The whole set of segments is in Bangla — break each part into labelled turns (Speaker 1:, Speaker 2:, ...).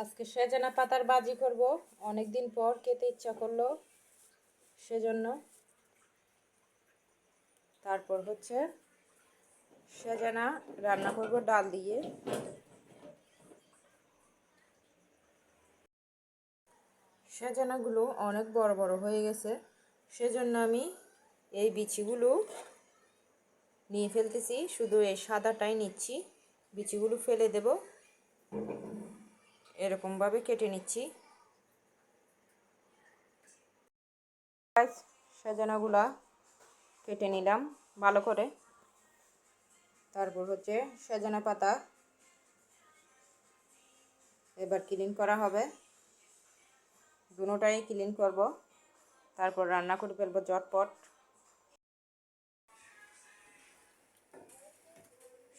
Speaker 1: আজকে সজনা পাতার ভাজি করব। অনেক দিন পর খেতে ইচ্ছা করলো, সেজন্য। তারপর হচ্ছে সজনা রান্না করব ডাল দিয়ে। সজনাগুলো অনেক বড় বড় হয়ে গেছে, সেজন্য আমি এই বিচিগুলো নিয়ে ফেলতেছি। শুধু এই সাদাটাই নিচ্ছি, বিচিগুলো ফেলে দেব। এরকমভাবে কেটে নিচ্ছি। সজনাগুলা কেটে নিলাম ভালো করে। তারপর হচ্ছে সজনা পাতা এবার ক্লিন করা হবে, দুটোটাই ক্লিন করব। তারপর রান্না করে ফেলবো ঝটপট।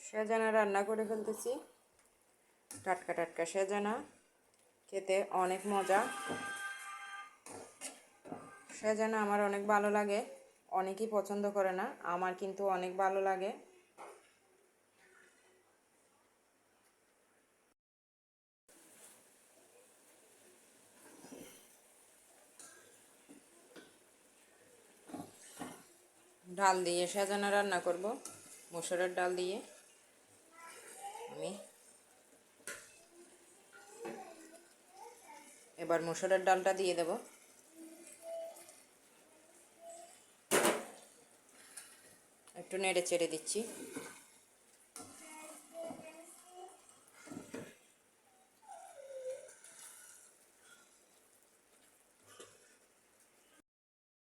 Speaker 1: সজনা রান্না করে ফেলতেছি। টাটকা টাটকা সজনা, খেতে অনেক মজা। সজনা আমার অনেক ভালো লাগে, অনেকেই পছন্দ করে না, আমার কিন্তু অনেক ভালো লাগে। ডাল দিয়ে সজনা রান্না করব, মসুরের ডাল দিয়ে। আমি এবার মসুরের ডালটা দিয়ে দেব। একটু নেড়ে চেড়ে দিচ্ছি।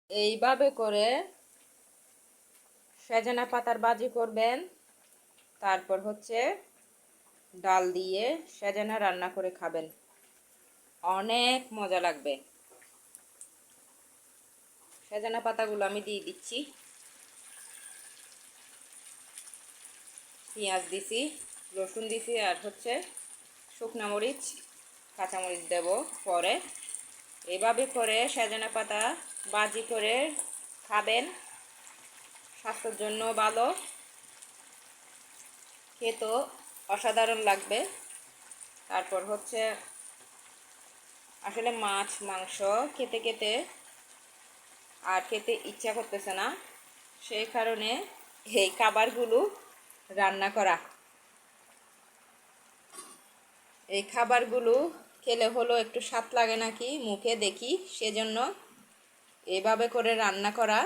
Speaker 1: এইভাবে করে সজনা পাতার ভাজি করবেন। তারপর হচ্ছে ডাল দিয়ে সজনা রান্না করে খাবেন, অনেক মজা লাগবে। সজনা পাতাগুলো আমি দিয়ে দিচ্ছি। পেঁয়াজ দিছি, রসুন দিছি, আর হচ্ছে শুকনো মরিচ, কাঁচামরিচ দেব পরে। এভাবে করে সজনা পাতা ভাজি করে খাবেন, স্বাস্থ্যের জন্য ভালো, খেতেও অসাধারণ লাগবে। তারপর হচ্ছে আসলে মাছ মাংস খেতে খেতে আর খেতে ইচ্ছা করতেছে না, সেই কারণে এই খাবারগুলো রান্না করা। এই খাবারগুলো খেলে হলো একটু স্বাদ লাগে নাকি মুখে দেখি, সেজন্য এভাবে করে রান্না করা।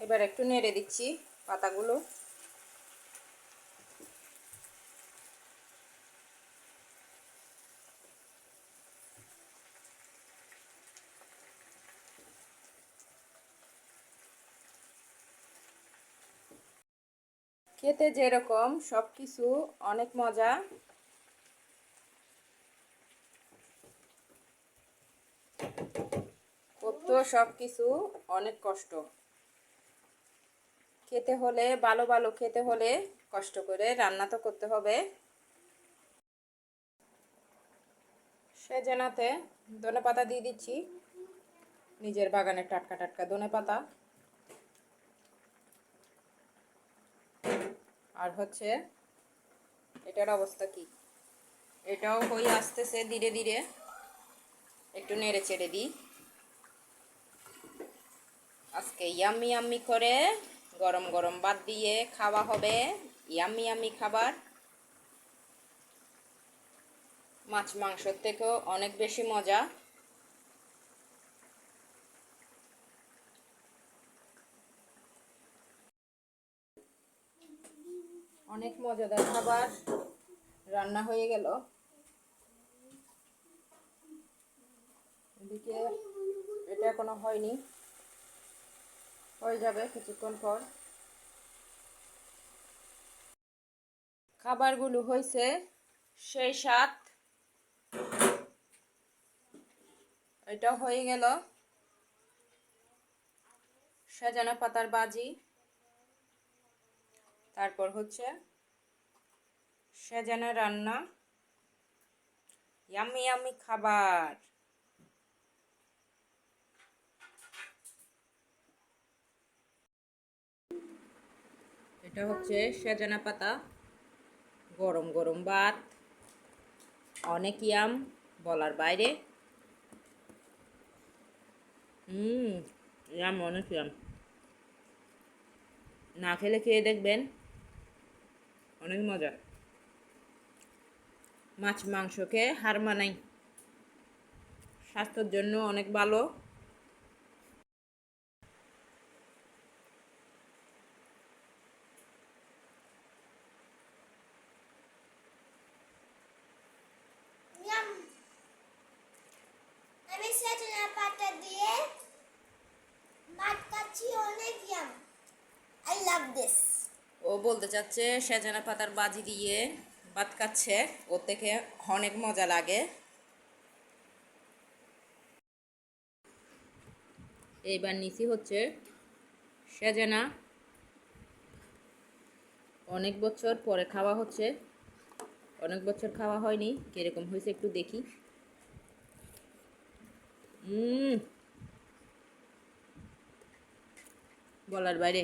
Speaker 1: এবার একটু নেড়ে দিচ্ছি পাতাগুলো। খেতে যেরকম সব কিছু অনেক মজা। করতেও সব কিছু অনেক কষ্ট। খেতে হলে ভালো ভালো খেতে হলে কষ্ট করে রান্না তো করতে হবে। সজনাতে ধনেপাতা দিয়ে দিচ্ছি, নিজের বাগানের টাটকা টাটকা ধনেপাতা। আর হচ্ছে এটার অবস্থা কি, এটাও হয়ে আসতেছে ধীরে ধীরে। একটু নেড়ে চেড়ে দিই। আজকে ইয়াম্মি ইয়াম্মি করে গরম গরম ভাত দিয়ে খাওয়া হবে, ইয়াম্মি ইয়াম্মি খাবার। মাছ মাংসর থেকেও অনেক বেশি মজা। অনেক মজাদার খাবার রান্না হয়ে গেল। এদিকে এটা এখনো হয়নি, হয়ে যাবে কিছুক্ষণ পর। খাবারগুলো হয়েছে সেই স্বাদ। এটা হয়ে গেল সজনা পাতার ভাজি। তারপর হচ্ছে সজনা রান্না, ইয়াম্মি ইয়াম্মি খাবার। এটা হচ্ছে সজনা পাতা, গরম গরম ভাত, অনেক ইয়াম, বলার বাইরে। ইয়াম, অনেক ইয়াম। না খেলে খেয়ে দেখবেন, অনেক মজা। মাছ মাংসকে হার মানাই, স্বাস্থ্যের জন্য অনেক ভালো।
Speaker 2: Yum. আমি সজনা পাতা দিয়ে ভাত খাচ্ছি, অনেক ইয়াম। I love this.
Speaker 1: ও বলতে চাচ্ছে সজনা পাতার বাজি দিয়ে ভাত খাচ্ছে, ওর থেকে অনেক মজা লাগে। এইবার নিচি হচ্ছে সজনা, অনেক বছর পরে খাওয়া হচ্ছে, অনেক বছর খাওয়া হয়নি, কিরকম হয়েছে একটু দেখি। বলার বাইরে,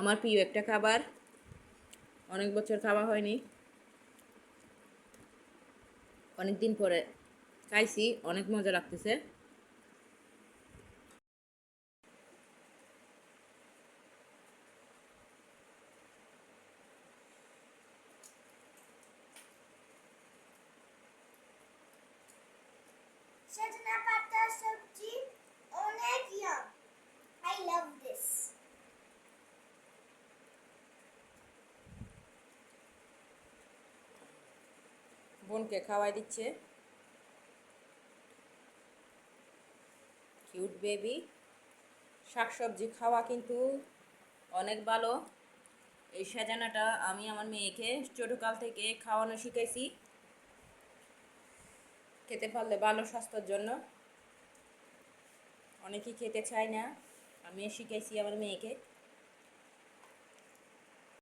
Speaker 1: আমার প্রিয় একটা খাবার, অনেক বছর খাওয়া হয়নি, অনেক দিন পরে খাইছি, অনেক মজা লাগতেছে।
Speaker 2: সজনা পাতা সবজি অনেক ইয়াম। I love this.
Speaker 1: বোনকে খাওয়াই দিচ্ছে, কিউট বেবি। শাকসবজি খাওয়া কিন্তু অনেক ভালো। এই সাজানাটা আমি আমার মেয়েকে ছোটোকাল থেকে খাওয়ানো শিখাইছি, খেতে পারলে ভালো স্বাস্থ্যের জন্য। অনেকেই খেতে চায় না, আমি শিখাইছি আমার মেয়েকে।